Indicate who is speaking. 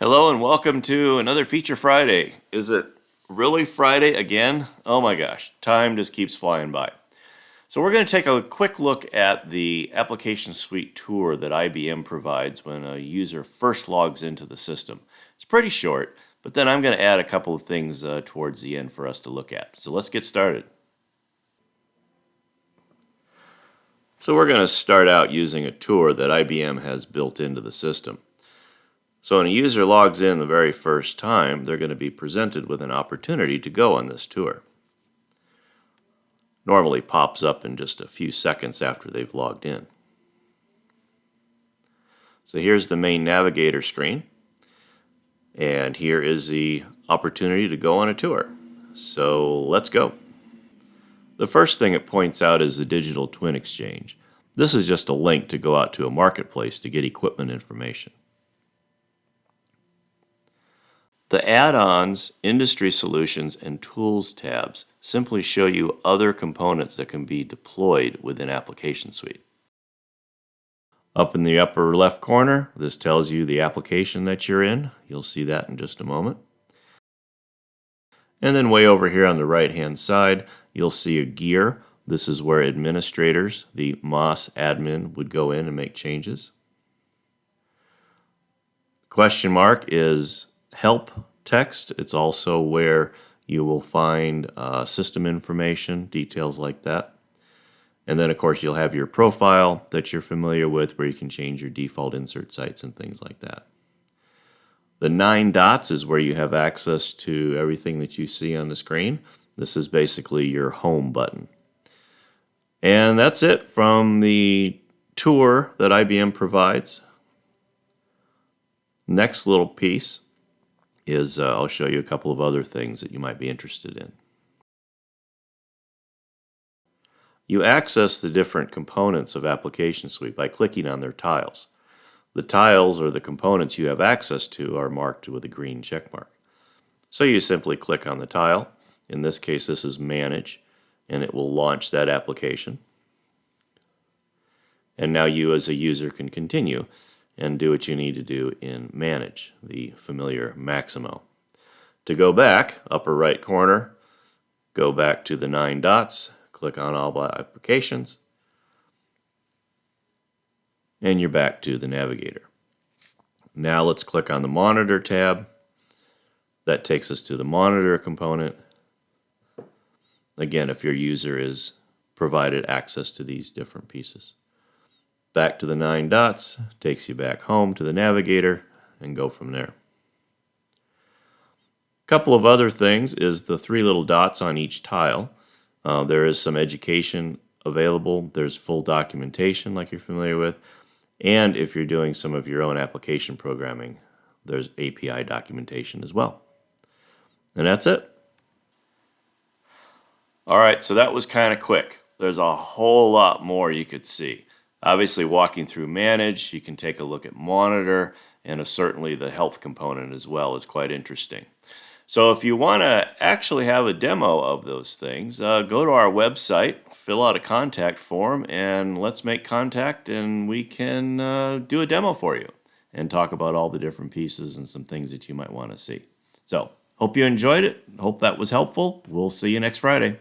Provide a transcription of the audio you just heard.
Speaker 1: Hello and welcome to another Feature Friday. Is it really Friday again? Oh my gosh, time just keeps flying by. So we're going to take a quick look at the application suite tour that IBM provides when a user first logs into the system. It's pretty short, but then I'm going to add a couple of things towards the end for us to look at. So let's get started. So we're going to start out using a tour that IBM has built into the system. So when a user logs in the very first time, they're going to be presented with an opportunity to go on this tour. Normally pops up in just a few seconds after they've logged in. So here's the main navigator screen, and here is the opportunity to go on a tour. So let's go. The first thing it points out is the digital twin exchange. This is just a link to go out to a marketplace to get equipment information. The Add-ons, Industry Solutions, and Tools tabs simply show you other components that can be deployed within Application Suite. Up in the upper left corner, this tells you the application that you're in. You'll see that in just a moment. And then way over here on the right-hand side, you'll see a gear. This is where administrators, the MOS admin, would go in and make changes. Question mark is help text. It's also where you will find system information, details like that. And then, of course, you'll have your profile that you're familiar with where you can change your default insert sites and things like that. The 9 dots is where you have access to everything that you see on the screen. This is basically your home button. And that's it from the tour that IBM provides. Next little piece is I'll show you a couple of other things that you might be interested in. You access the different components of Application Suite by clicking on their tiles. The tiles or the components you have access to are marked with a green check mark. So you simply click on the tile. In this case, this is Manage, and it will launch that application. And now you as a user can continue and do what you need to do in Manage, the familiar Maximo. To go back, upper right corner, go back to the 9 dots, click on All Applications, and you're back to the navigator. Now let's click on the Monitor tab. That takes us to the Monitor component. Again, if your user is provided access to these different pieces. Back to the 9 dots, takes you back home to the navigator, and go from there. A couple of other things is the 3 little dots on each tile. There is some education available. There's full documentation like you're familiar with. And if you're doing some of your own application programming, there's API documentation as well. And that's it. All right, so that was kind of quick. There's a whole lot more you could see. Obviously, walking through Manage, you can take a look at Monitor, and certainly the health component as well is quite interesting. So if you want to actually have a demo of those things, go to our website, fill out a contact form, and let's make contact, and we can do a demo for you and talk about all the different pieces and some things that you might want to see. So, hope you enjoyed it. Hope that was helpful. We'll see you next Friday.